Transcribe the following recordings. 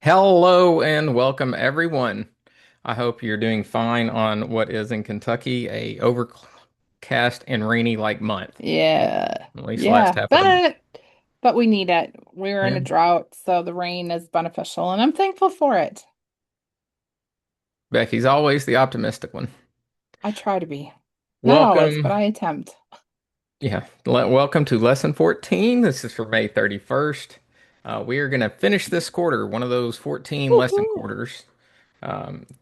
Hello and welcome everyone. I hope you're doing fine on what is in Kentucky a overcast and rainy like month. Yeah. At least the last Yeah. half of the month. But we need it. We're in Yeah. a drought, so the rain is beneficial and I'm thankful for it. Becky's always the optimistic one. I try to be. Not always, but Welcome. I attempt. Yeah. Welcome to lesson 14. This is for May 31st. We are going to finish this quarter, one of those 14 lesson Woohoo. quarters.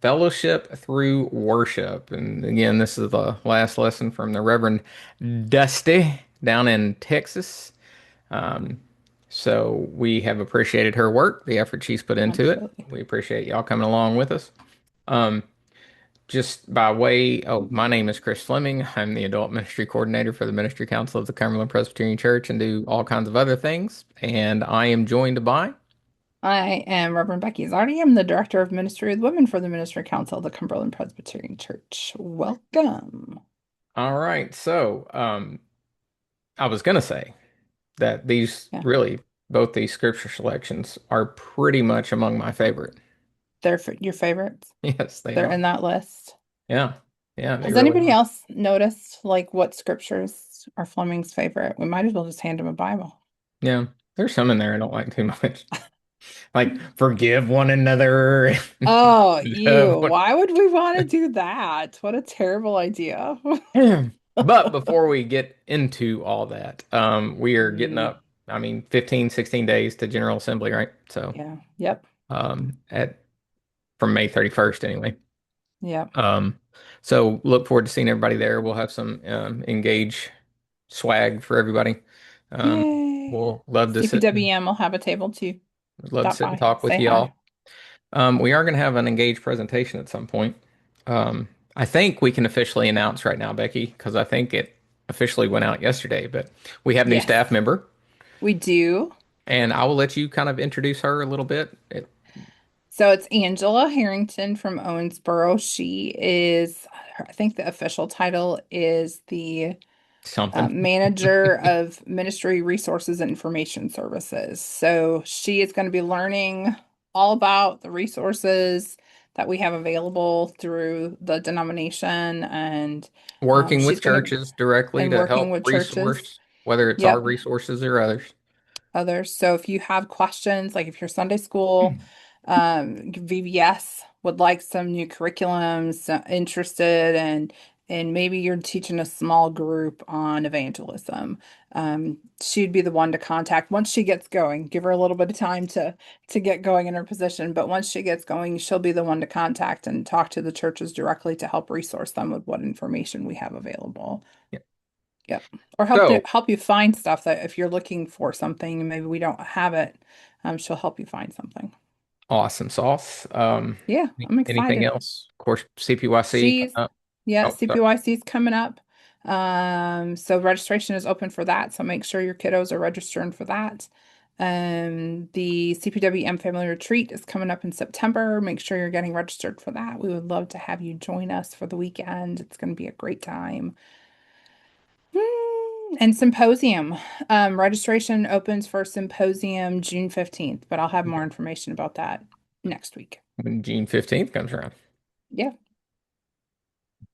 Fellowship through worship. And again, this is the last lesson from the Reverend Dusty down in Texas. Um, so we have appreciated her work, the effort she's put into it. Absolutely. We appreciate y'all coming along with us. Um, just by way, oh, my name is Chris Fleming. I'm the adult ministry coordinator for the Ministry Council of the Cumberland Presbyterian Church and do all kinds of other things. And I am joined by, I am Reverend Becky Zardi. I'm the Director of Ministry of the Women for the Ministry Council of the Cumberland Presbyterian Church. Welcome. all right. I was going to say that these Yeah. really, both these scripture selections are pretty much among my favorite. Your favorites. Yes, they They're are. in that list. Yeah. Yeah, they Has really anybody are. else noticed like what scriptures are Fleming's favorite? We might as well just hand him a Bible. Yeah. There's some in there I don't like too much. Like forgive one another. Oh, ew. Love one- Why would we want to do that? What a terrible idea. But before we get into all that, we are getting Mm, up, 15, 16 days to General Assembly, right? yeah. Yep. At from May 31st anyway. Yep. Um, so look forward to seeing everybody there. We'll have some engage swag for everybody. Um, Yay. we'll love to CPWM will have a table too. Stop sit and by, talk with say you hi. all. We are going to have an engaged presentation at some point. I think we can officially announce right now, Becky, because I think it officially went out yesterday, but we have a new staff Yes, member, we do. and I will let you kind of introduce her a little bit. So it's Angela Harrington from Owensboro. She is, I think the official title is the Something. Manager of Ministry Resources and Information Services. So she is going to be learning all about the resources that we have available through the denomination, and Working she's with going to churches directly and to working help with churches. resource, whether it's our Yep, resources or others. others. So if you have questions, like if you're Sunday school, VBS would like some new curriculums, interested, and maybe you're teaching a small group on evangelism. She'd be the one to contact once she gets going. Give her a little bit of time to get going in her position, but once she gets going, she'll be the one to contact and talk to the churches directly to help resource them with what information we have available. Yeah. Yep. Or So help you find stuff that if you're looking for something and maybe we don't have it, she'll help you find something. awesome sauce. Yeah, I'm Anything excited. else? Of course, CPYC. She's Yeah, Oh, sorry. CPYC is coming up. So registration is open for that. So make sure your kiddos are registering for that. The CPWM Family Retreat is coming up in September. Make sure you're getting registered for that. We would love to have you join us for the weekend. It's going to be a great time. And symposium. Registration opens for symposium June 15th, but I'll have more information about that next week. When June 15th comes around. Yeah.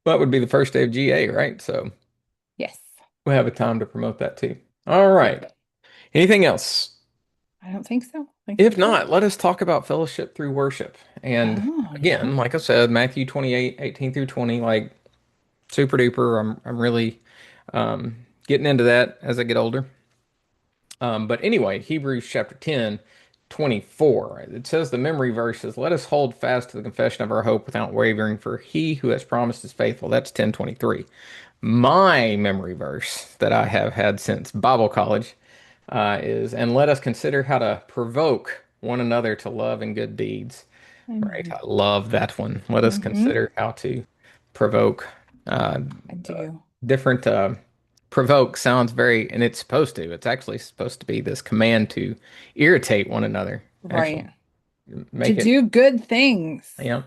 That would be the first day of GA, right? So Yes. we'll have a time to promote that too. All right. Yep. Anything else? I don't think so. I think If that's it. not, let us talk about fellowship through worship. And Oh, yeah. again, like I said, Matthew 28, 18 through 20, like super duper. I'm really getting into that as I get older. But anyway, Hebrews chapter 10, 24. It says the memory verse is, let us hold fast to the confession of our hope without wavering, for he who has promised is faithful. That's 10:23. My memory verse that I have had since Bible college is, and let us consider how to provoke one another to love and good deeds. Right? Amen. I love that one. Let us Mm-hmm. consider how to provoke uh, I do. different. Provoke sounds very, and it's supposed to. It's actually supposed to be this command to irritate one another. Actually, Right. To make it. do good things. Yeah.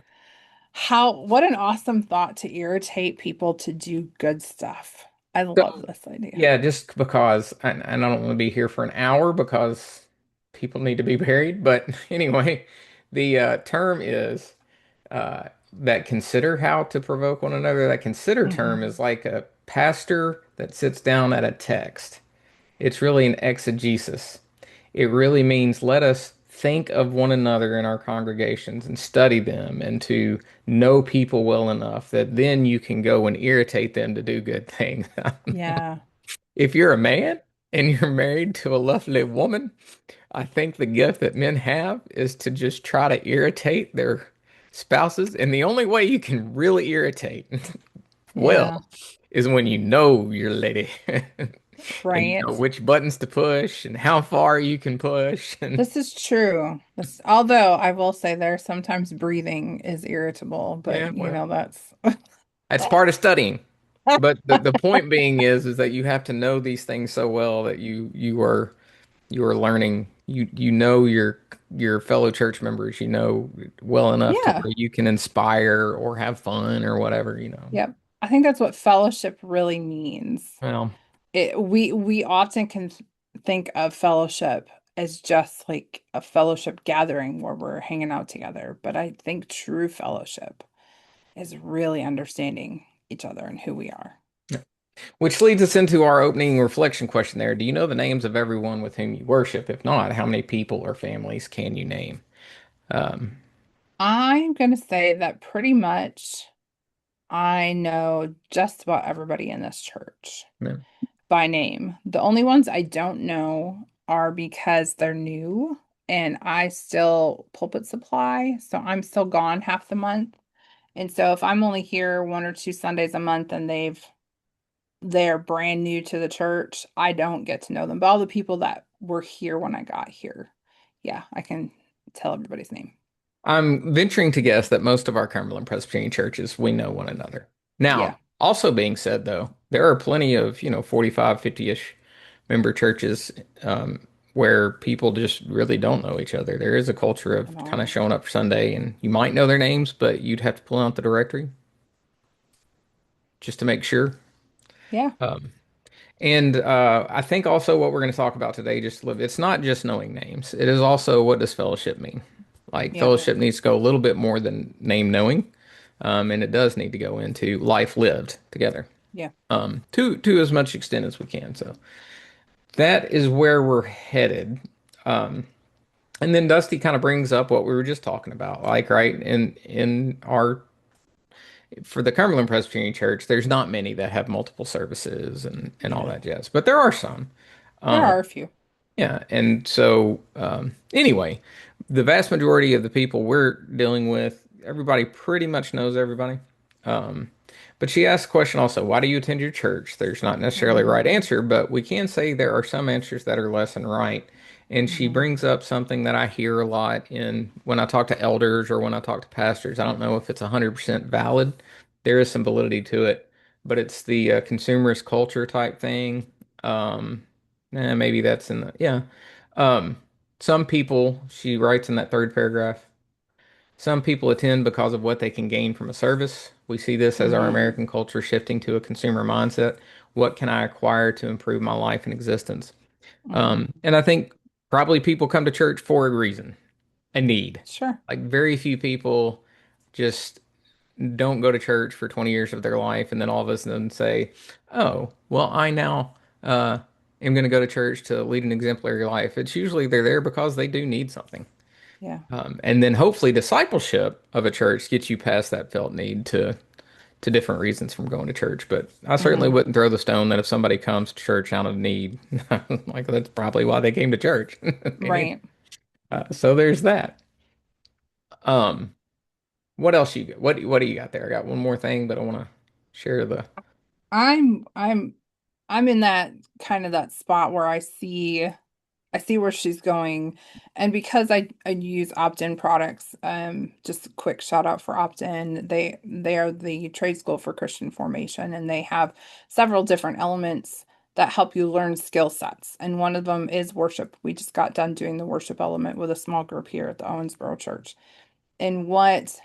What an awesome thought to irritate people to do good stuff. I love So, this idea. yeah, just because, and I don't want to be here for an hour because people need to be buried. But anyway, The term is that consider how to provoke one another. That consider term Hmm. is like a pastor that sits down at a text. It's really an exegesis. It really means let us think of one another in our congregations and study them and to know people well enough that then you can go and irritate them to do good things. Yeah. If you're a man and you're married to a lovely woman, I think the gift that men have is to just try to irritate their spouses. And the only way you can really irritate well Yeah. is when you know your lady and you know Right. which buttons to push and how far you can push. And This is true. Although I will say there sometimes breathing is irritable, but yeah, well, that's that's part of studying. But the point being is that you have to know these things so well that you are learning. You know your fellow church members, you know well enough to yeah. where you can inspire or have fun or whatever, you know. Yep. I think that's what fellowship really means. Well, We often can think of fellowship as just like a fellowship gathering where we're hanging out together, but I think true fellowship is really understanding each other and who we are. which leads us into our opening reflection question there. Do you know the names of everyone with whom you worship? If not, how many people or families can you name? Um, I'm going to say that pretty much I know just about everybody in this church yeah. by name. The only ones I don't know are because they're new and I still pulpit supply, so I'm still gone half the month. And so if I'm only here one or two Sundays a month and they're brand new to the church, I don't get to know them. But all the people that were here when I got here, yeah, I can tell everybody's name. I'm venturing to guess that most of our Cumberland Presbyterian churches, we know one another. Yeah. Now, also being said, though, there are plenty of, 45, 50-ish member churches where people just really don't know each other. There is a culture I of kind of know. showing up for Sunday and you might know their names, but you'd have to pull out the directory just to make sure. Yeah. Um, and I think also what we're going to talk about today, just live, it's not just knowing names. It is also what does fellowship mean? Like Yeah. fellowship needs to go a little bit more than name knowing, and it does need to go into life lived together, Yeah. to as much extent as we can. So that is where we're headed. Um, and then Dusty kind of brings up what we were just talking about, like right in our for the Cumberland Presbyterian Church, there's not many that have multiple services and all Yeah. that jazz, but there are some. There Um, are a few. yeah, and so anyway, the vast majority of the people we're dealing with, everybody pretty much knows everybody. Um, but she asked the question also, why do you attend your church? There's not necessarily a right Mm-hmm. answer, but we can say there are some answers that are less than right. And she Mm-hmm. brings up something that I hear a lot in when I talk to elders or when I talk to pastors. I don't know if it's 100% valid. There is some validity to it, but it's the consumerist culture type thing. Um, maybe that's in the, yeah. Um, some people, she writes in that third paragraph, some people attend because of what they can gain from a service. We see this as our Mm-hmm. American culture shifting to a consumer mindset. What can I acquire to improve my life and existence? Mm-hmm. And I think probably people come to church for a reason, a need. Sure. Like very few people just don't go to church for 20 years of their life and then all of a sudden say, oh, well, I now am going to go to church to lead an exemplary life. It's usually they're there because they do need something. Yeah. And then hopefully discipleship of a church gets you past that felt need to different reasons from going to church. But I certainly Mm-hmm. wouldn't throw the stone that if somebody comes to church out of need, like that's probably why they came to church. Anyway, Right. so there's that. Um, what else you got? What do you got there? I got one more thing, but I want to share the. I'm I'm I'm in that kind of that spot where I see where she's going. And because I use opt-in products, just a quick shout out for opt-in. They are the trade school for Christian formation and they have several different elements that help you learn skill sets. And one of them is worship. We just got done doing the worship element with a small group here at the Owensboro Church. And what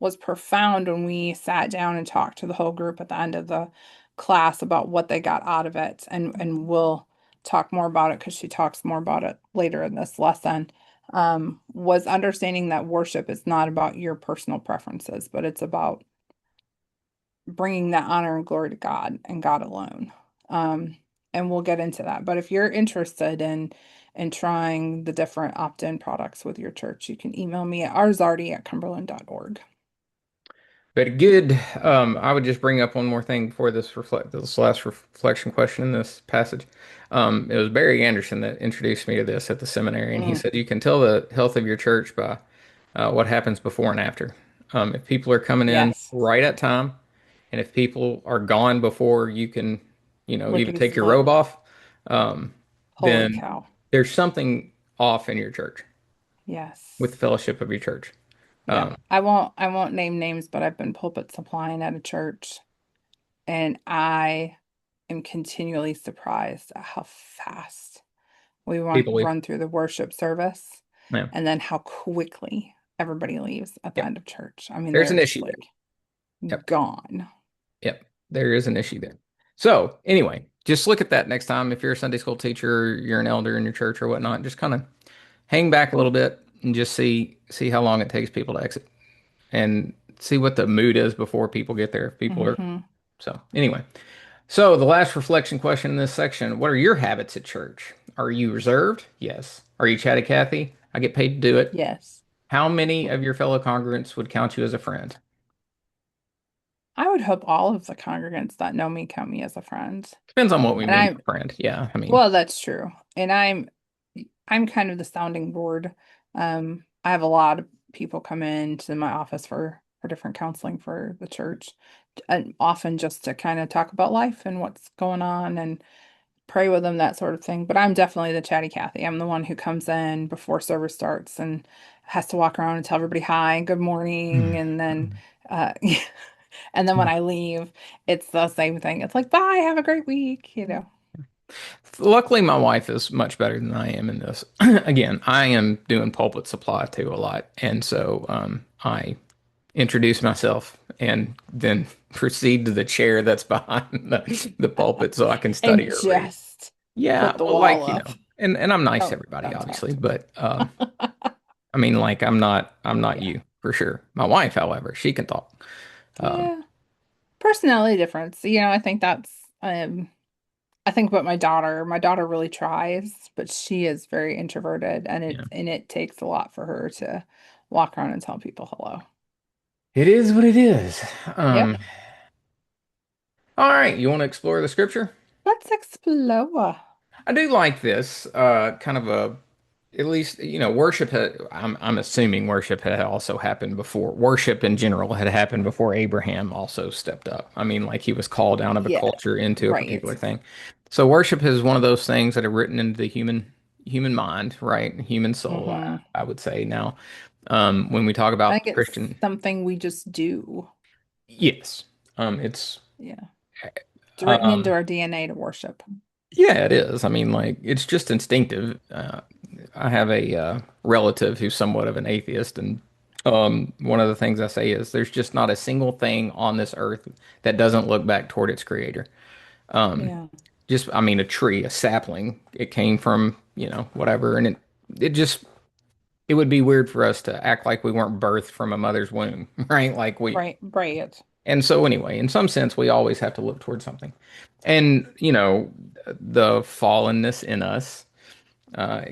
was profound when we sat down and talked to the whole group at the end of the class about what they got out of it. And we'll talk more about it because she talks more about it later in this lesson. was understanding that worship is not about your personal preferences, but it's about bringing that honor and glory to God and God alone. Um, and we'll get into that. But if you're interested in trying the different opt-in products with your church, you can email me at rzardi@cumberland.org. Very good. I would just bring up one more thing before this last reflection question in this passage. It was Barry Anderson that introduced me to this at the seminary, and he Mm, said you can tell the health of your church by what happens before and after. If people are coming in yes. right at time, and if people are gone before you can, even Lickety take your split. robe off, um, Holy then cow. there's something off in your church with the Yes. fellowship of your church. Yep. Um, I won't name names, but I've been pulpit supplying at a church, and I am continually surprised at how fast we People leave. run through the worship service Yeah. and then how quickly everybody leaves at the Yep. end of church. I mean, There's they're an just issue there. like Yep. gone. Yep. There is an issue there. So anyway, just look at that next time. If you're a Sunday school teacher, you're an elder in your church or whatnot, just kind of hang back a little bit and just see how long it takes people to exit and see what the mood is before people get there. If people are Hmm. so anyway. So the last reflection question in this section, what are your habits at church? Are you reserved? Yes. Are you chatty Cathy? I get paid to do it. Yes. How many of your fellow congregants would count you as a friend? I would hope all of the congregants that know me count me as a friend. Depends on what we And mean I'm, by friend. Yeah, I mean, well, that's true. And I'm kind of the sounding board. I have a lot of people come into my office for different counseling for the church, and often just to kind of talk about life and what's going on and pray with them, that sort of thing. But I'm definitely the chatty Cathy. I'm the one who comes in before service starts and has to walk around and tell everybody hi and good morning, and then uh and then when I leave, it's the same thing. It's like, bye, have a great week. luckily, my wife is much better than I am in this. Again, I am doing pulpit supply too a lot, and so I introduce myself and then proceed to the chair that's behind the pulpit so I can study And or read. just Yeah, put the well, wall up. and I'm nice to Oh, everybody, don't obviously, talk. but I mean, like, I'm not Yeah. you for sure. My wife, however, she can talk. Um, Yeah. Personality difference. I think that's I think about my daughter really tries, but she is very introverted, and yeah, it takes a lot for her to walk around and tell people hello. it is what it is. Yep. Um, all right, you want to explore the scripture? Let's explore. I do like this kind of a at least worship had, I'm assuming worship had also happened before worship in general had happened before Abraham also stepped up. I mean, like he was called out of a Yeah, culture into a particular right. thing. So worship is one of those things that are written into the human mind, right? Human soul, Hmm. I would say now. When we talk I think about it's Christian, something we just do. yes, it's Yeah. It's written into um, our DNA to worship. yeah, it is. I mean, like it's just instinctive. I have a relative who's somewhat of an atheist, and one of the things I say is there's just not a single thing on this earth that doesn't look back toward its creator. Yeah. Just, I mean, a tree, a sapling, it came from, whatever, and it would be weird for us to act like we weren't birthed from a mother's womb, right? Right, right. And so anyway, in some sense, we always have to look towards something, and the fallenness in us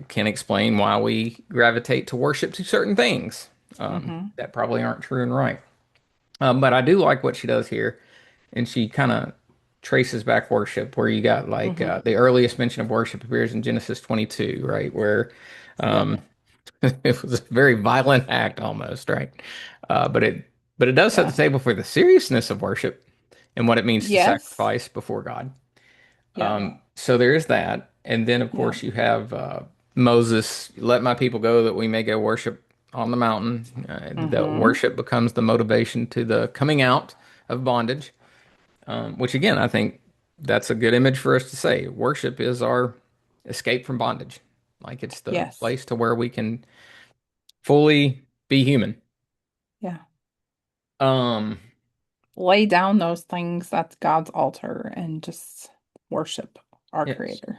can explain why we gravitate to worship to certain things Hmm. that probably aren't true and right. But I do like what she does here, and she kind of traces back worship, where you got like Hmm. the earliest mention of worship appears in Genesis 22, right? Where Yep. it was a very violent act almost, right? But it does set the Yeah. table for the seriousness of worship and what it means to Yes. sacrifice before God. Yep. So there is that. And then, of Yep. course, you have Moses, let my people go that we may go worship on the mountain. The Hmm. worship becomes the motivation to the coming out of bondage, which, again, I think that's a good image for us to say. Worship is our escape from bondage. Like it's the Yes. place to where we can fully be human. Yeah. Um, Lay down those things at God's altar and just worship our yes. Creator.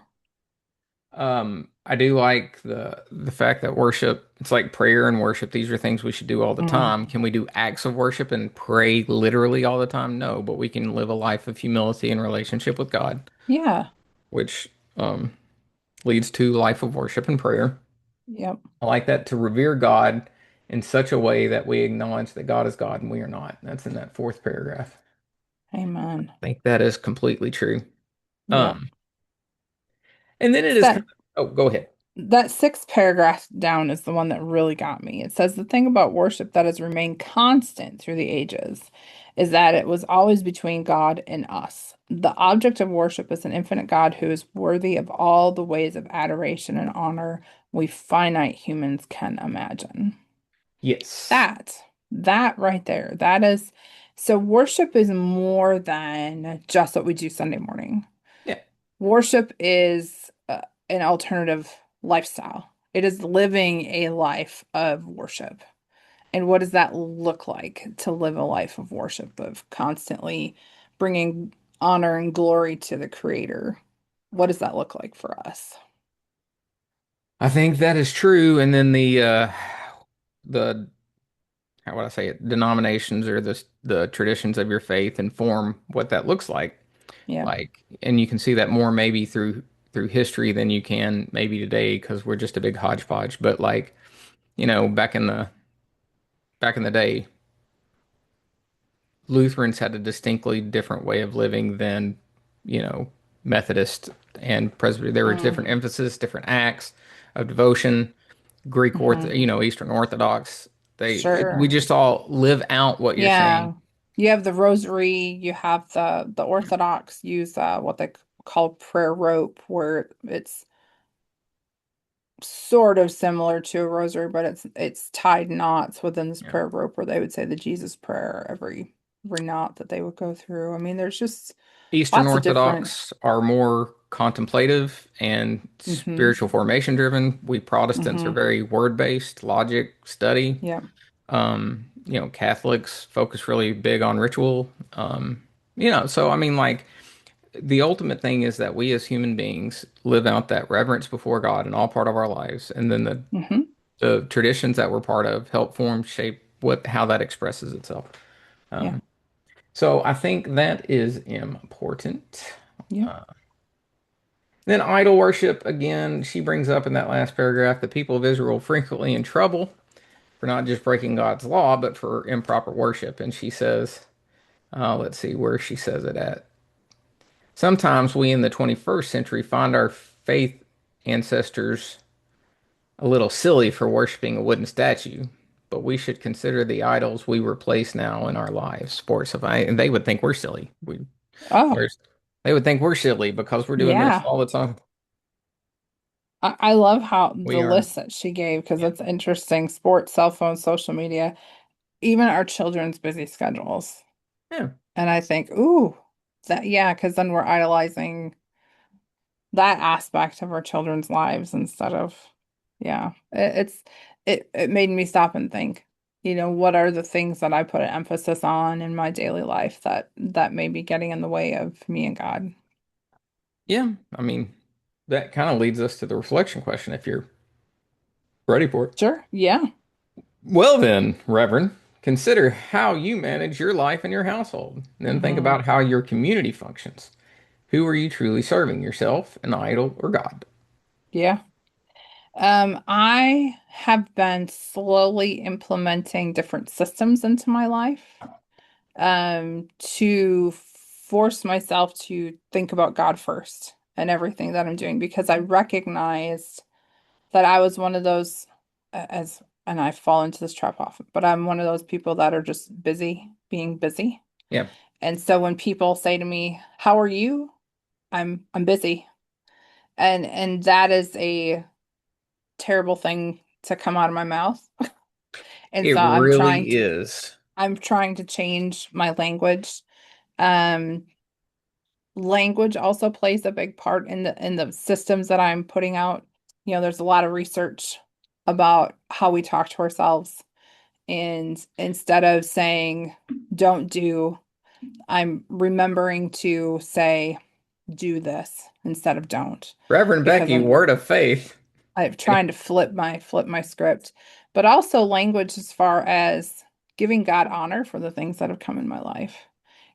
I do like the fact that worship, it's like prayer and worship. These are things we should do all the Mm. time. Can we do acts of worship and pray literally all the time? No, but we can live a life of humility and relationship with God, Yeah. which um, leads to life of worship and prayer. Yep. I like that, to revere God in such a way that we acknowledge that God is God and we are not. That's in that fourth paragraph. Amen. I think that is completely true. Yep. Um, and then it It's is that kind of, oh, go ahead. that sixth paragraph down is the one that really got me. It says the thing about worship that has remained constant through the ages is that it was always between God and us. The object of worship is an infinite God who is worthy of all the ways of adoration and honor we finite humans can imagine. Yes. That, that right there, that is, so worship is more than just what we do Sunday morning. Yeah. Worship is an alternative lifestyle. It is living a life of worship. And what does that look like to live a life of worship, of constantly bringing honor and glory to the Creator? What does that look like for us? I think that is true. And then the how would I say it? Denominations or the traditions of your faith inform what that looks like. Yeah. Like, and you can see that more maybe through history than you can maybe today because we're just a big hodgepodge. But like, back in the day, Lutherans had a distinctly different way of living than, you know, Methodist and Presbyterian. There were Mm, different emphasis, different acts of devotion. hmm. Eastern Orthodox. We Sure. just all live out what you're saying. Yeah. You have the rosary, you have the Orthodox use what they call prayer rope, where it's sort of similar to a rosary, but it's tied knots within this Yeah. prayer rope where they would say the Jesus prayer every knot that they would go through. I mean, there's just Eastern lots of different. Orthodox are more contemplative and Hmm. spiritual formation driven. We Protestants are Hmm. very word based, logic, study. Yeah. Catholics focus really big on ritual. So I mean, like, the ultimate thing is that we as human beings live out that reverence before God in all part of our lives, and then Hmm. the traditions that we're part of help form, shape how that expresses itself. Yeah. So I think that is important. Yeah. Then idol worship, again, she brings up in that last paragraph, the people of Israel frequently in trouble for not just breaking God's law, but for improper worship. And she says, let's see where she says it at. Sometimes we in the 21st century find our faith ancestors a little silly for worshiping a wooden statue, but we should consider the idols we replace now in our lives. And they would think we're silly. Oh, We're, they would think we're silly because we're doing this yeah. all the time. I love how the We are, list that she gave because yeah, it's interesting. Sports, cell phones, social media, even our children's busy schedules. yeah, And I think, ooh, that, yeah, because then we're idolizing that aspect of our children's lives instead of, yeah, it made me stop and think, what are the things that I put an emphasis on in my daily life that may be getting in the way of me and God? yeah. I mean, that kind of leads us to the reflection question if you're ready for it. Sure. Yeah. Well, then, Reverend, consider how you manage your life and your household. Then think Hmm. about how your community functions. Who are you truly serving, yourself, an idol, or God? Yeah. I have been slowly implementing different systems into my life, to force myself to think about God first and everything that I'm doing because I recognized that I was one of those and I fall into this trap often, but I'm one of those people that are just busy being busy. Yeah, And so when people say to me, "How are you?" I'm busy. And that is a terrible thing to come out of my mouth. And it so really is. I'm trying to change my language. Um, Language also plays a big part in the systems that I'm putting out. There's a lot of research about how we talk to ourselves. And instead of saying, don't do, I'm remembering to say, do this instead of don't, Reverend because Becky, word of faith. I'm trying to flip my script, but also language as far as giving God honor for the things that have come in my life.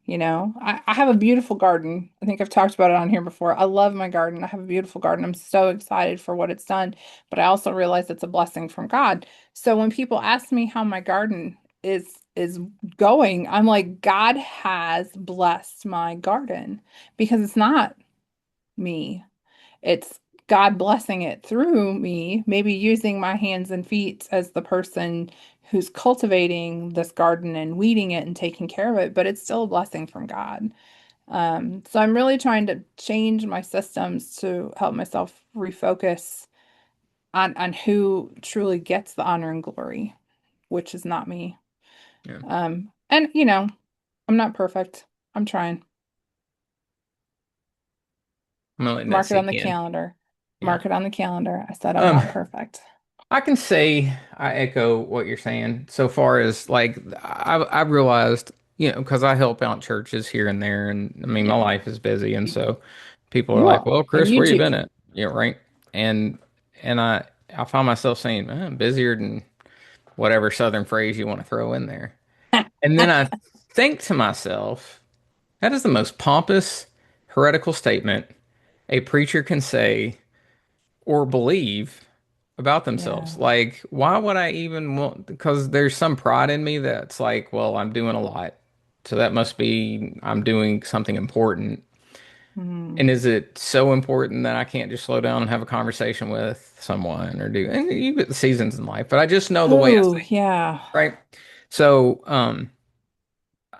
I have a beautiful garden. I think I've talked about it on here before. I love my garden. I have a beautiful garden. I'm so excited for what it's done, but I also realize it's a blessing from God. So when people ask me how my garden is going, I'm like, God has blessed my garden because it's not me. It's God blessing it through me, maybe using my hands and feet as the person who's cultivating this garden and weeding it and taking care of it, but it's still a blessing from God. So I'm really trying to change my systems to help myself refocus on who truly gets the honor and glory, which is not me. Yeah, And I'm not perfect. I'm trying. I'm not letting that Mark it on sink the in. calendar. Yeah. Mark it on the calendar. I said I'm Um, not perfect. I can say I echo what you're saying so far as like I've realized, because I help out churches here and there, and I mean my Yeah. life is busy, and so people are You like, are. "Well, And Chris, you where you too. been at?" Yeah, right. And I find myself saying, I'm busier than whatever Southern phrase you want to throw in there. And then I think to myself, that is the most pompous, heretical statement a preacher can say or believe about themselves. Yeah. Like, why would I even want? Because there's some pride in me that's like, well, I'm doing a lot. So that must be I'm doing something important. Hmm. And is it so important that I can't just slow down and have a conversation with someone or do, and you get the seasons in life, but I just know the way I Oh, think, yeah. right? So,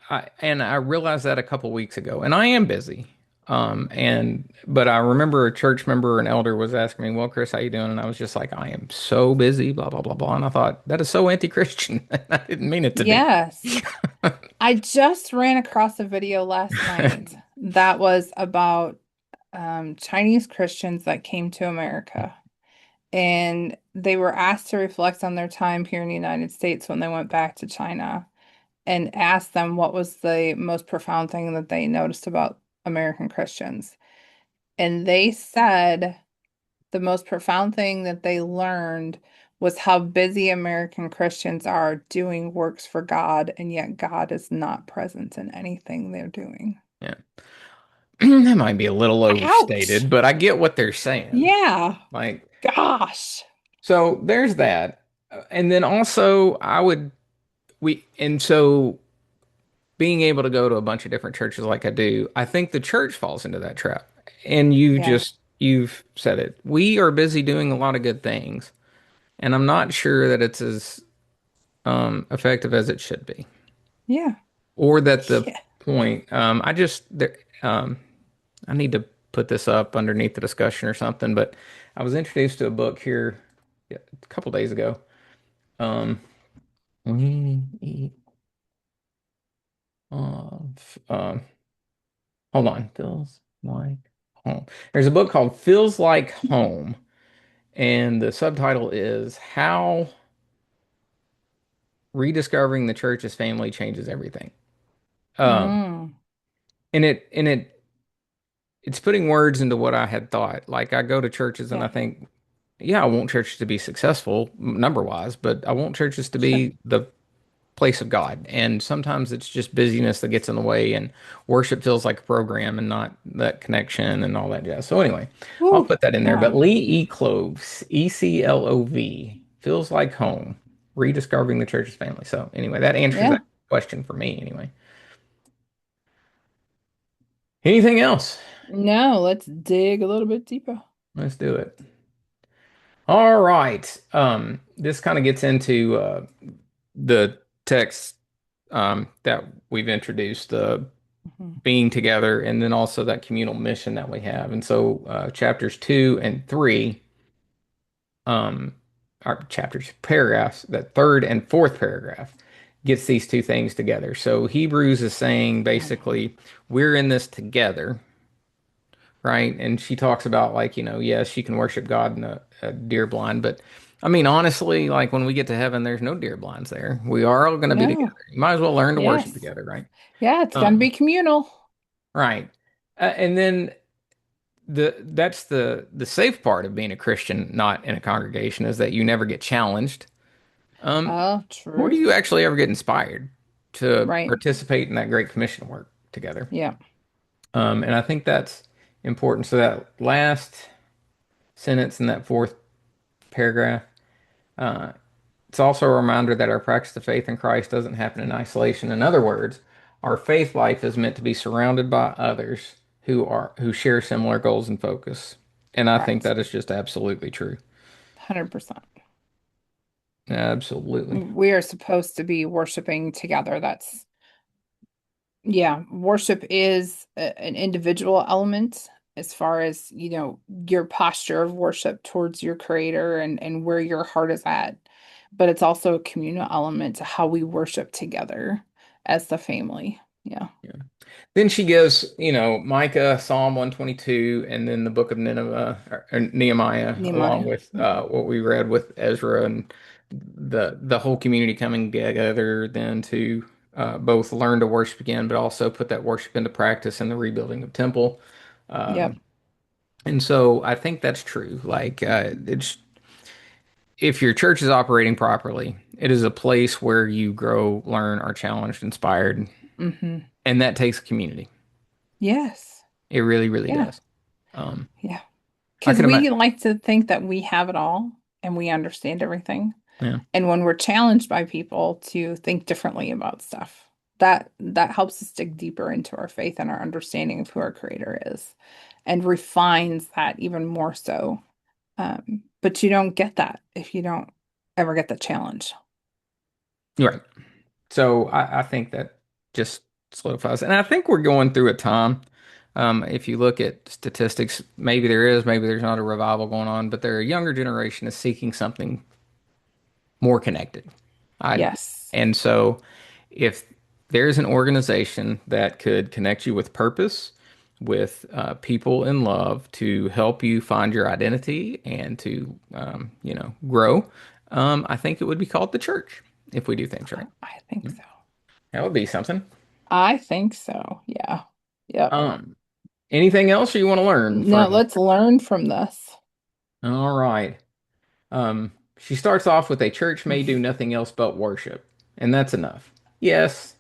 I realized that a couple weeks ago, and I am busy. But I remember a church member, an elder, was asking me, "Well, Chris, how you doing?" And I was just like, "I am so busy, blah blah blah blah." And I thought that is so anti-Christian. I didn't mean it to be. Yes. I just ran across a video last night that was about Chinese Christians that came to America. And they were asked to reflect on their time here in the United States when they went back to China and asked them what was the most profound thing that they noticed about American Christians. And they said the most profound thing that they learned was how busy American Christians are doing works for God, and yet God is not present in anything they're doing. Yeah, that might be a little Ouch. overstated, but I get what they're saying. Yeah. Like, Gosh. so there's that. And then also, and so being able to go to a bunch of different churches like I do, I think the church falls into that trap. And Yeah. you've said it. We are busy doing a lot of good things, and I'm not sure that it's as effective as it should be, Yeah. or that the Yeah. point. I need to put this up underneath the discussion or something, but I was introduced to a book here, yeah, a couple days ago. Um, um, hold on, feels like home. There's a book called Feels Like Home, and the subtitle is How Rediscovering the Church's Family Changes Everything. Um, Mm. and it's putting words into what I had thought. Like I go to churches and I Yeah. think, yeah, I want churches to be successful number wise, but I want churches to Sure. be the place of God. And sometimes it's just busyness that gets in the way, and worship feels like a program and not that connection and all that jazz. So anyway, I'll Woo. put that in there. Yeah. But Lee E. Cloves, Eclov, feels like home, rediscovering the church's family. So anyway, that answers Yeah. that question for me anyway. Anything else? No, let's dig a little bit deeper. Let's do it. All right. This kind of gets into the text that we've introduced, Mhm. being together, and then also that communal mission that we have. And so, chapters 2 and 3, our chapters, paragraphs, that third and fourth paragraph gets these two things together. So, Hebrews is saying basically, we're in this together, right? And she talks about, like, yes, she can worship God in a deer blind, but I mean, honestly, like when we get to heaven, there's no deer blinds there. We are all going to be together. No. You might as well learn to worship Yes. together, right? Yeah, it's gonna Um, be communal. right. And then that's the safe part of being a Christian, not in a congregation, is that you never get challenged. Um, Oh, Nor do truth. you actually ever get inspired to Right. participate in that Great Commission work together. Yeah. And I think that's important. So that last sentence in that fourth paragraph, uh, it's also a reminder that our practice of faith in Christ doesn't happen in isolation. In other words, our faith life is meant to be surrounded by others who share similar goals and focus. And I think Correct. that is just absolutely true. 100%. Absolutely. We are supposed to be worshiping together. That's, yeah, worship is an individual element as far as, your posture of worship towards your creator and where your heart is at. But it's also a communal element to how we worship together as the family. Yeah. Yeah. Then she gives, Micah, Psalm 122, and then the book of Nineveh or Nehemiah, along Nehemiah. with Mhm. what we read with Ezra and the whole community coming together then to both learn to worship again, but also put that worship into practice in the rebuilding of temple. Yep. Um, and so I think that's true. Like it's if your church is operating properly, it is a place where you grow, learn, are challenged, inspired, Hmm. and that takes community. Yes. It really, really Yeah. does. Um, Yeah. I Because can we imagine. like to think that we have it all and we understand everything. Yeah. And when we're challenged by people to think differently about stuff, that helps us dig deeper into our faith and our understanding of who our creator is and refines that even more so. But you don't get that if you don't ever get the challenge. You're right. So I think that just solidifies. And I think we're going through a time. If you look at statistics, maybe there is, maybe there's not a revival going on, but their younger generation is seeking something more connected. I Yes. and so if there's an organization that could connect you with purpose, with people in love to help you find your identity and to grow, I think it would be called the church if we do things right. I think so. That would be something. I think so. Yeah. Yep. Um, Anything else you want to learn No, from? let's learn from this. All right. She starts off with a church may do nothing else but worship, and that's enough. Yes,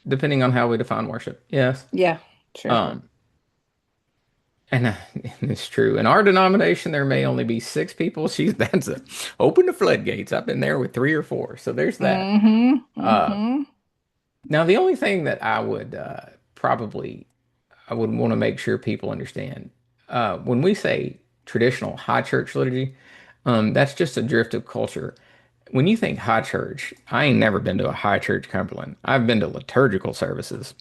depending on how we define worship. Yes. Yeah, true. Um, and it's true. In our denomination, there may only be six people. That's open the floodgates. I've been there with three or four, so there's that. Mm-hmm. Uh, Mm-hmm. Now the only thing that I would probably I would want to make sure people understand when we say traditional high church liturgy, that's just a drift of culture. When you think high church, I ain't never been to a high church Cumberland. I've been to liturgical services,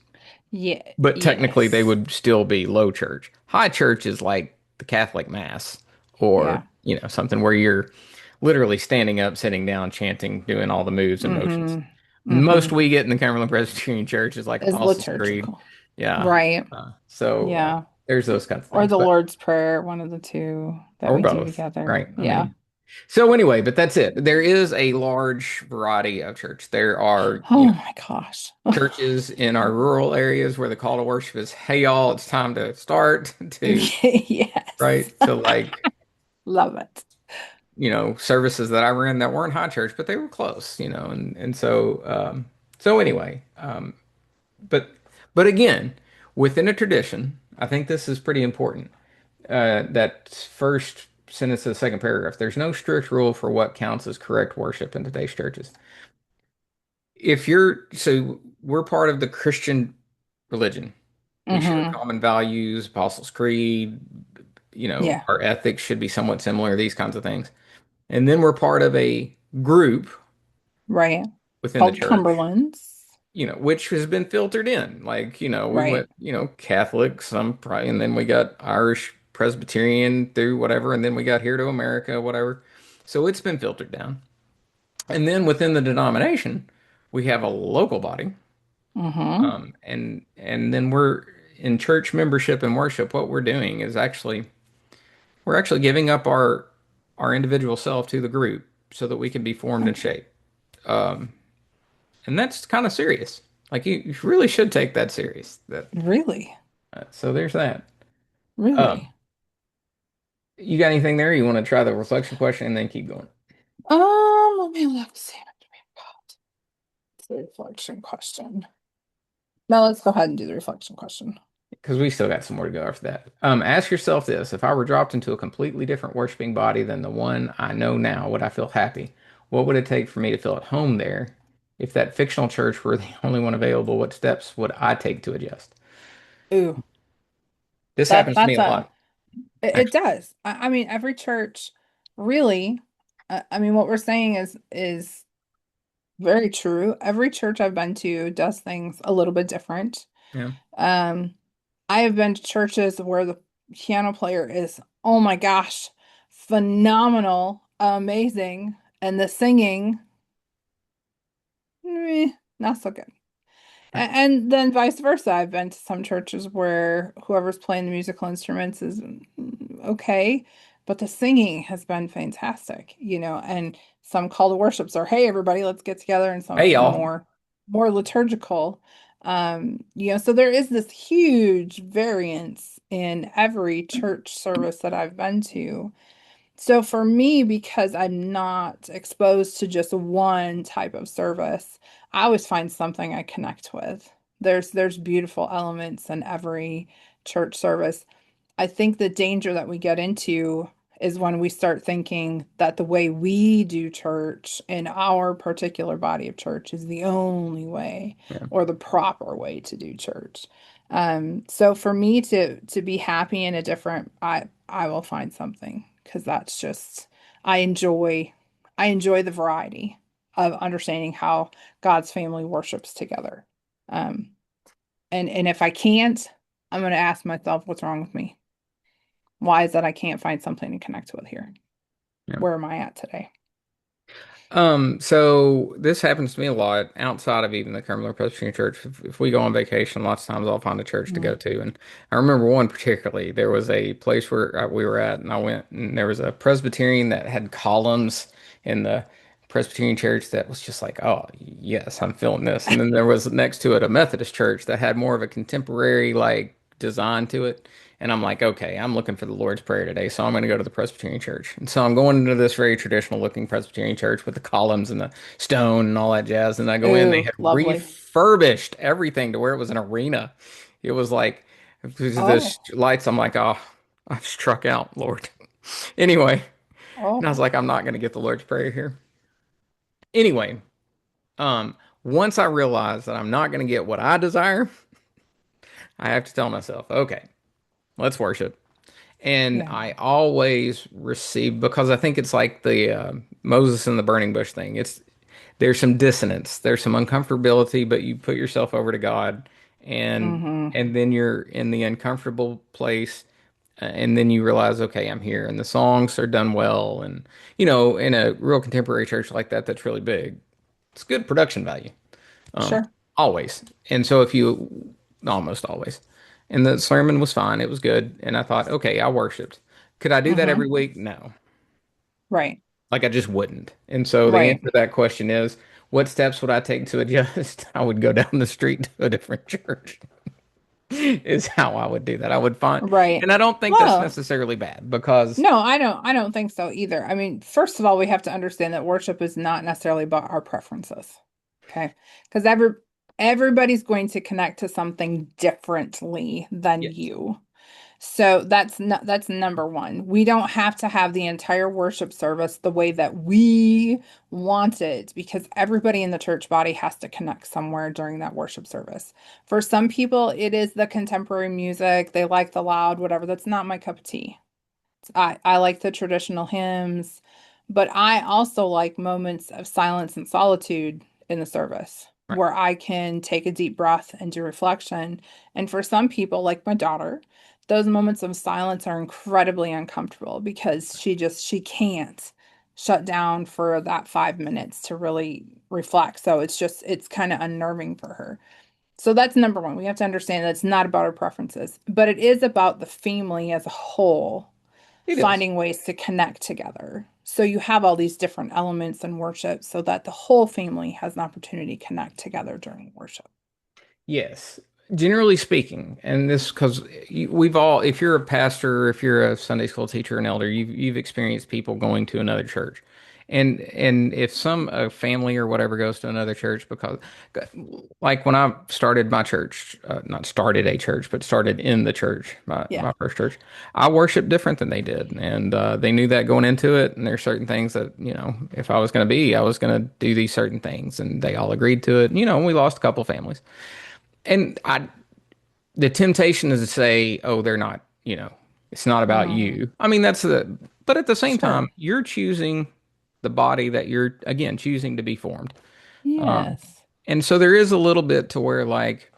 Yeah, but technically they yes. would still be low church. High church is like the Catholic Mass or, Yeah. something where you're literally standing up, sitting down, chanting, doing all the moves and motions. Mm-hmm. Most Mm-hmm. we get in the Cumberland Presbyterian Church is like Is Apostles' Creed. liturgical. Yeah. Right. So Yeah. there's those kinds of Or things, the but Lord's Prayer, one of the two that or we do both, together. right? I Yeah. mean, so anyway, but that's it. There is a large variety of church. There are, Oh my gosh. churches in our rural areas where the call to worship is, "Hey y'all, it's time to start," to Yes. right to like, Love it. services that I ran that weren't high church, but they were close, and so anyway, but again, within a tradition, I think this is pretty important. That first sentence of the second paragraph, there's no strict rule for what counts as correct worship in today's churches. So we're part of the Christian religion. We share Mm-hmm. common values, Apostles' Creed, Yeah. our ethics should be somewhat similar, these kinds of things. And then we're part of a group Right. within the Called church, Cumberlands. which has been filtered in. Like, we Right. went, Catholic, some probably, and then we got Irish Presbyterian through whatever, and then we got here to America, whatever. So it's been filtered down. And then within the denomination, we have a local body. Mm-hmm. And then we're in church membership and worship. What we're doing is we're actually giving up our individual self to the group so that we can be formed and shaped. And that's kind of serious. Like you really should take that serious. That Really? so there's that. Um, Really? You got anything there? You want to try the reflection question and then keep going? Let me look, see what we've got. It's the reflection question. Now let's go ahead and do the reflection question. Because we still got some more to go after that. Ask yourself this: if I were dropped into a completely different worshiping body than the one I know now, would I feel happy? What would it take for me to feel at home there? If that fictional church were the only one available, what steps would I take to adjust? Ooh, This happens to me that's a a lot, it actually. does. I mean, every church really, I mean, what we're saying is very true. Every church I've been to does things a little bit different. Yeah. Um, I have been to churches where the piano player is, oh my gosh, phenomenal, amazing, and the singing, not so good. Right. And then vice versa. I've been to some churches where whoever's playing the musical instruments is okay, but the singing has been fantastic, and some call to worships are, hey, everybody, let's get together, and some Hey, are y'all. more liturgical. So there is this huge variance in every church service that I've been to. So for me, because I'm not exposed to just one type of service, I always find something I connect with. There's beautiful elements in every church service. I think the danger that we get into is when we start thinking that the way we do church in our particular body of church is the only way Yeah. or the proper way to do church. So for me to be happy in a different, I will find something because that's just I enjoy I enjoy the variety of understanding how God's family worships together. Um, and if I can't, I'm going to ask myself, what's wrong with me? Why is that I can't find something to connect with here? Yeah. Where am I at today? So this happens to me a lot outside of even the Cumberland Presbyterian Church. If we go on vacation, lots of times I'll find a church to go Mm. to. And I remember one particularly, there was a place where we were at, and I went, and there was a Presbyterian that had columns in the Presbyterian church that was just like, oh, yes, I'm feeling this. And then there was next to it a Methodist church that had more of a contemporary like design to it. And I'm like, okay, I'm looking for the Lord's Prayer today, so I'm going to go to the Presbyterian church. And so I'm going into this very traditional looking Presbyterian church with the columns and the stone and all that jazz. And I go in, they Ooh, had lovely. refurbished everything to where it was an arena. It was like the Oh, lights. I'm like, oh, I've struck out, Lord. Anyway, and I was oh, like, I'm not going to get the Lord's Prayer here. Anyway, um, once I realize that I'm not going to get what I desire, I have to tell myself, okay, let's worship. And yeah. I always receive because I think it's like the Moses and the burning bush thing. It's there's some dissonance, there's some uncomfortability, but you put yourself over to God, and Mm-hmm. and then you're in the uncomfortable place, and then you realize, okay, I'm here, and the songs are done well, and in a real contemporary church like that, that's really big. It's good production value, um, Sure. always. And so if you almost always. And the sermon was fine. It was good. And I thought, okay, I worshiped. Could I do that every Mm-hmm. week? No. Right. Like I just wouldn't. And so the Right. answer to that question is, what steps would I take to adjust? I would go down the street to a different church. Is how I would do that. I would find, Right. and I don't think that's Well, necessarily bad because no, I don't think so either. I mean, first of all, we have to understand that worship is not necessarily about our preferences. Okay? Because everybody's going to connect to something differently than yes, you. So that's number one. We don't have to have the entire worship service the way that we want it because everybody in the church body has to connect somewhere during that worship service. For some people, it is the contemporary music. They like the loud, whatever. That's not my cup of tea. I like the traditional hymns, but I also like moments of silence and solitude in the service right, where I can take a deep breath and do reflection. And for some people, like my daughter, those moments of silence are incredibly uncomfortable because she can't shut down for that 5 minutes to really reflect. So it's kind of unnerving for her. So that's number one. We have to understand that it's not about our preferences, but it is about the family as a whole it is. finding ways to connect together. So you have all these different elements in worship so that the whole family has an opportunity to connect together during worship. Yes. Generally speaking, and this because we've all, if you're a pastor, if you're a Sunday school teacher, an elder, you've experienced people going to another church, and if some a family or whatever goes to another church because, like when I started my church, not started a church, but started in the church, Yeah. my first church, I worshiped different than they did, and they knew that going into it, and there's certain things that if I was going to be, I was going to do these certain things, and they all agreed to it. And we lost a couple families. And the temptation is to say, oh, they're not, it's not about Mm, you. I mean, but at the same time, sure. you're choosing the body that you're, again, choosing to be formed. Um, Yes. and so there is a little bit to where, like,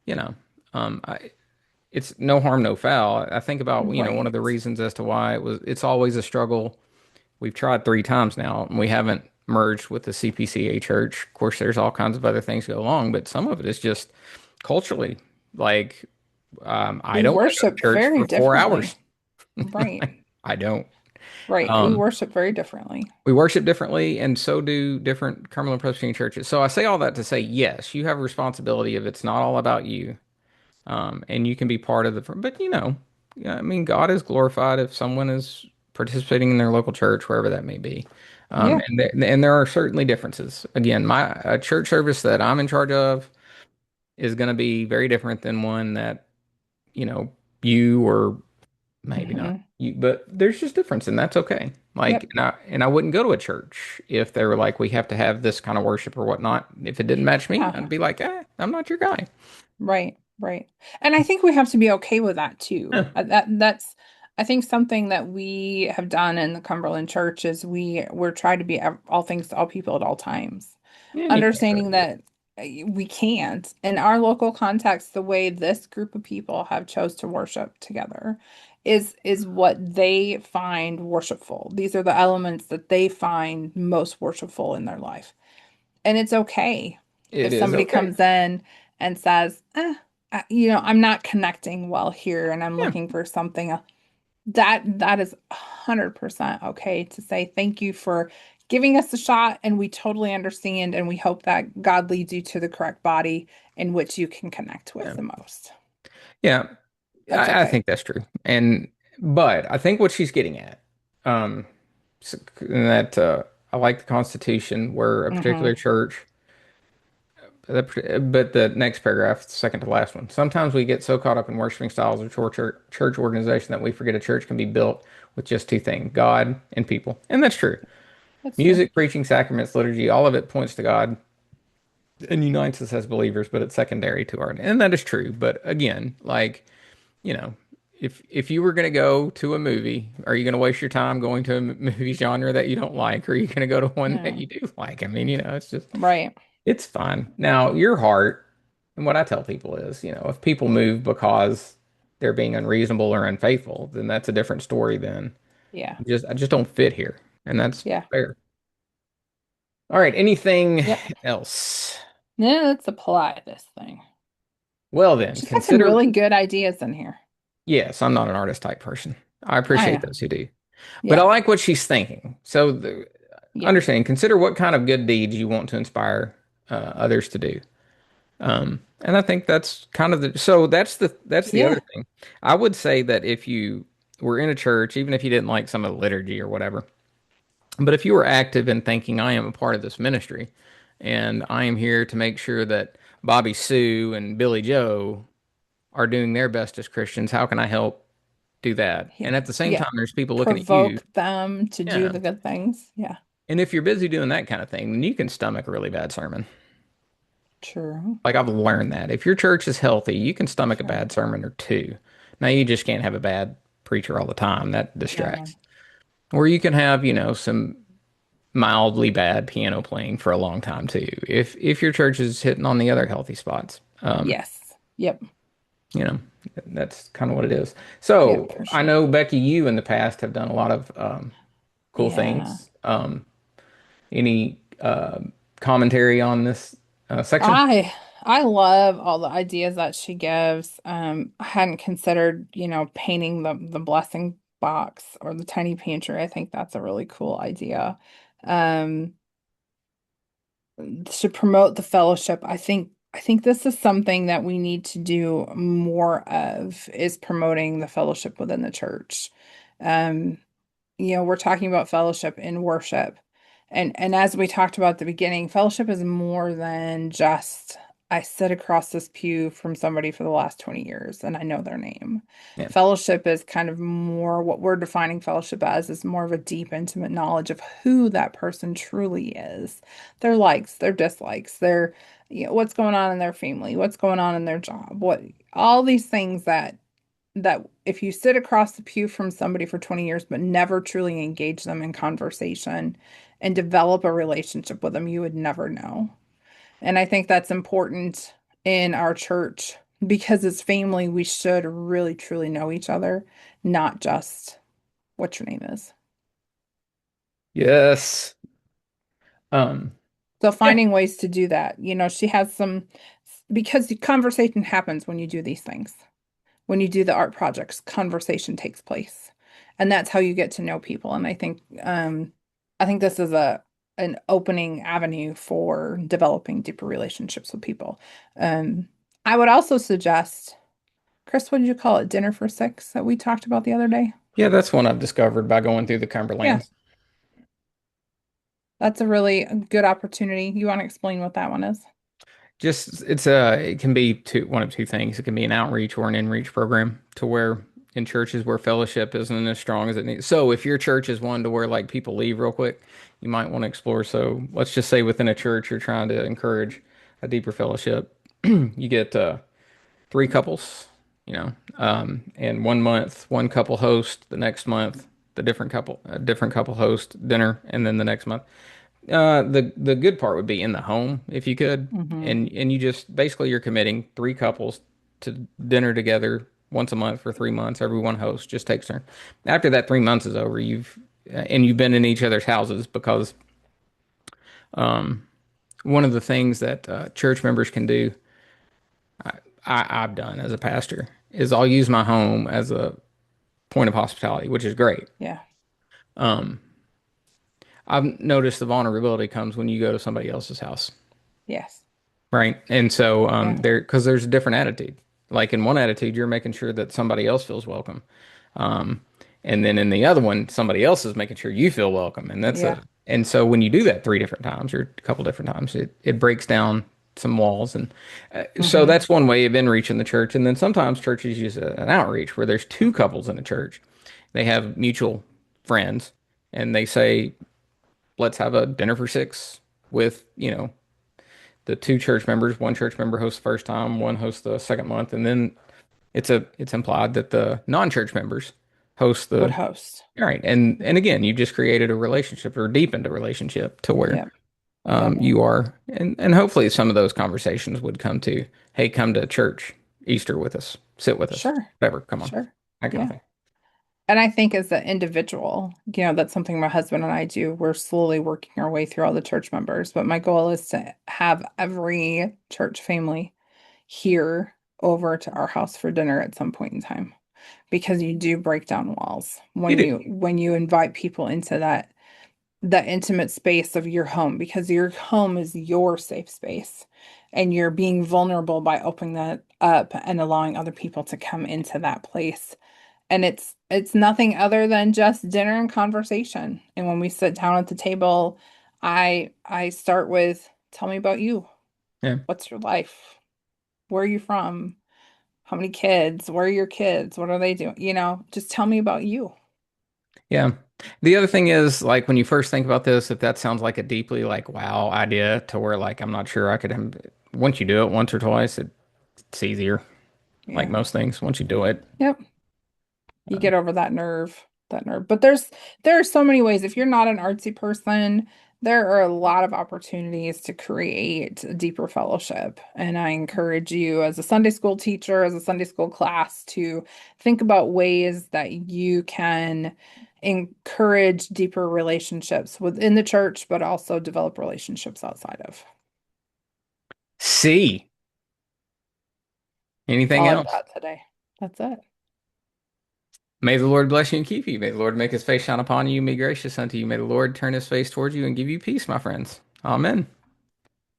you know, it's no harm, no foul. I think about, one of the Right. reasons as to why it's always a struggle. We've tried 3 times now, and we haven't merged with the CPCA church. Of course, there's all kinds of other things go along, but some of it is just culturally. Like, I We don't want to go to worship church very for 4 hours. differently. Right. I don't. Right. We Um, worship very differently. we worship differently, and so do different Cumberland Presbyterian churches. So I say all that to say, yes, you have a responsibility if it's not all about you, and you can be part of the. But yeah, I mean, God is glorified if someone is participating in their local church, wherever that may be. Yeah. And there are certainly differences. Again, my a church service that I'm in charge of is going to be very different than one that you know you or maybe not Hmm. you, but there's just difference, and that's okay. Like, Yep. and I wouldn't go to a church if they were like, we have to have this kind of worship or whatnot. If it didn't match me, I'd Yeah. be like, I'm not your guy. Right. Right. And I think we have to be okay with that too. Yeah, That's I think something that we have done in the Cumberland Church is we're trying to be all things to all people at all times. yeah, and you can't Understanding really do that we can't in our local context, the way this group of people have chose to worship together is what they find worshipful. These are the elements that they find most worshipful in their life. And it's okay it. if It is somebody okay. comes in and says, I'm not connecting well here and I'm Yeah, looking for something that is 100% okay to say thank you for giving us a shot, and we totally understand, and we hope that God leads you to the correct body in which you can connect with yeah, the most. yeah. That's I okay. think that's true. But I think what she's getting at, um, that I like the Constitution where a Hmm. particular church. But the next paragraph, second to last one. Sometimes we get so caught up in worshiping styles of church organization that we forget a church can be built with just two things, God and people. And that's true. That's true. Music, preaching, sacraments, liturgy, all of it points to God and unites us as believers, but it's secondary to our, and that is true. But again, like, you know, if you were going to go to a movie, are you going to waste your time going to a movie genre that you don't like, or are you going to go to one that Yeah. you do like? I mean, it's just Right. it's fine. Now, your heart, and what I tell people is, if people move because they're being unreasonable or unfaithful, then that's a different story than Yeah. I just don't fit here. And that's Yeah. fair. All right, anything Yep. else? Yeah, let's apply this thing. Well then, She's got some consider, really good ideas in here. yes, I'm not an artist type person. I I appreciate know. those who do. But I Yeah. like what she's thinking. So Yeah. understanding, consider what kind of good deeds you want to inspire others to do. And I think that's kind of so that's the other Yeah. thing. I would say that if you were in a church, even if you didn't like some of the liturgy or whatever, but if you were active in thinking, I am a part of this ministry and I am here to make sure that Bobby Sue and Billy Joe are doing their best as Christians, how can I help do that? Yeah. And at the same Yeah. time, there's people looking at you. Provoke them to do Yeah. the good things. Yeah. And if you're busy doing that kind of thing, then you can stomach a really bad sermon. True. Like I've learned that if your church is healthy, you can stomach a True. bad sermon or two. Now you just can't have a bad preacher all the time. That No. distracts. Or you can have, some mildly bad piano playing for a long time too. If your church is hitting on the other healthy spots. Yes. Yep. You know, that's kind of what it is. Yep, So for I sure. know Becky, you in the past have done a lot of cool Yeah. things. Any commentary on this section? I love all the ideas that she gives. I hadn't considered, painting the blessing box or the tiny pantry. I think that's a really cool idea. Um, to promote the fellowship, I think I think this is something that we need to do more of is promoting the fellowship within the church. Um, we're talking about fellowship in worship. And as we talked about at the beginning, fellowship is more than just I sit across this pew from somebody for the last 20 years and I know their name. Yeah. Fellowship is kind of more what we're defining fellowship as is more of a deep, intimate knowledge of who that person truly is, their likes, their dislikes, their, what's going on in their family, what's going on in their job, what all these things that if you sit across the pew from somebody for 20 years but never truly engage them in conversation and develop a relationship with them, you would never know. And I think that's important in our church because as family, we should really truly know each other, not just what your name is. Yes. Um, So yeah. finding ways to do that, she has some because the conversation happens when you do these things. When you do the art projects, conversation takes place. And that's how you get to know people. And I think this is a an opening avenue for developing deeper relationships with people. Um, I would also suggest, Chris, what did you call it? Dinner for six that we talked about the other day? Yeah, that's one I've discovered by going through the Yeah, Cumberlands. that's a really good opportunity. You want to explain what that one is? Just it can be one of two things. It can be an outreach or an in-reach program to where in churches where fellowship isn't as strong as it needs. So if your church is one to where like people leave real quick, you might want to explore. So let's just say within a church you're trying to encourage a deeper fellowship. You get three couples, and 1 month one couple host, the next month a different couple host dinner, and then the next month the good part would be in the home if you could, Mm-hmm. and you just basically you're committing three couples to dinner together once a month for 3 months. Every one host just takes turn. After that 3 months is over, you've been in each other's houses because one of the things that church members can do, I've done as a pastor, is I'll use my home as a point of hospitality, which is great. Yeah. I've noticed the vulnerability comes when you go to somebody else's house. Yes. Right. And so Yeah. because there's a different attitude. Like in one attitude, you're making sure that somebody else feels welcome. Um, and then in the other one, somebody else is making sure you feel welcome. Yeah. And so when you do that three different times or a couple different times, it breaks down some walls. And so Mm-hmm. that's one way of in reaching the church. And then sometimes churches use an outreach where there's two couples in a church. They have mutual friends and they say, let's have a dinner for six with, the two church members. One church member hosts the first time, one hosts the second month, and then it's implied that the non-church members host Would the host. all right. And again, you've just created a relationship or deepened a relationship to where Yep. Yep. you are, and hopefully some of those conversations would come to, hey, come to church Easter with us, sit with us, Sure. whatever, come on, Sure. that kind of Yeah. thing. And I think as an individual, that's something my husband and I do. We're slowly working our way through all the church members, but my goal is to have every church family here over to our house for dinner at some point in time because you do break down walls You when do, you invite people into that intimate space of your home because your home is your safe space and you're being vulnerable by opening that up and allowing other people to come into that place and it's nothing other than just dinner and conversation. And when we sit down at the table, I start with, tell me about you. yeah. What's your life? Where are you from? How many kids? Where are your kids? What are they doing? Just tell me about you. Yeah. The other thing is, like, when you first think about this, if that sounds like a deeply, like, wow idea to where, like, I'm not sure I could, once you do it once or twice, it's easier. Like Yeah. most things, once you do it. Yep. You get over that nerve. But there are so many ways. If you're not an artsy person, there are a lot of opportunities to create a deeper fellowship. And I encourage you as a Sunday school teacher, as a Sunday school class, to think about ways that you can encourage deeper relationships within the church, but also develop relationships outside of. C. That's Anything all I've else? got today. That's it. May the Lord bless you and keep you. May the Lord make his face shine upon you and be gracious unto you. May the Lord turn his face towards you and give you peace, my friends. Amen.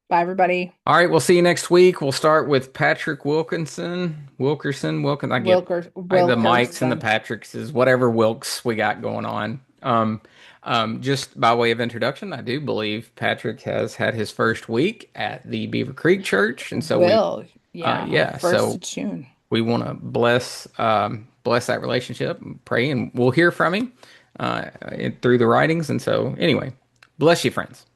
Bye, everybody. All right, we'll see you next week. We'll start with Patrick Wilkinson. The Mikes and the Wilkerson. Patricks is whatever Wilkes we got going on. Just by way of introduction, I do believe Patrick has had his first week at the Beaver Creek Church, and so Yeah, yeah, first so of June. we want to bless that relationship and pray, and we'll hear from him through the writings. And so, anyway, bless you, friends.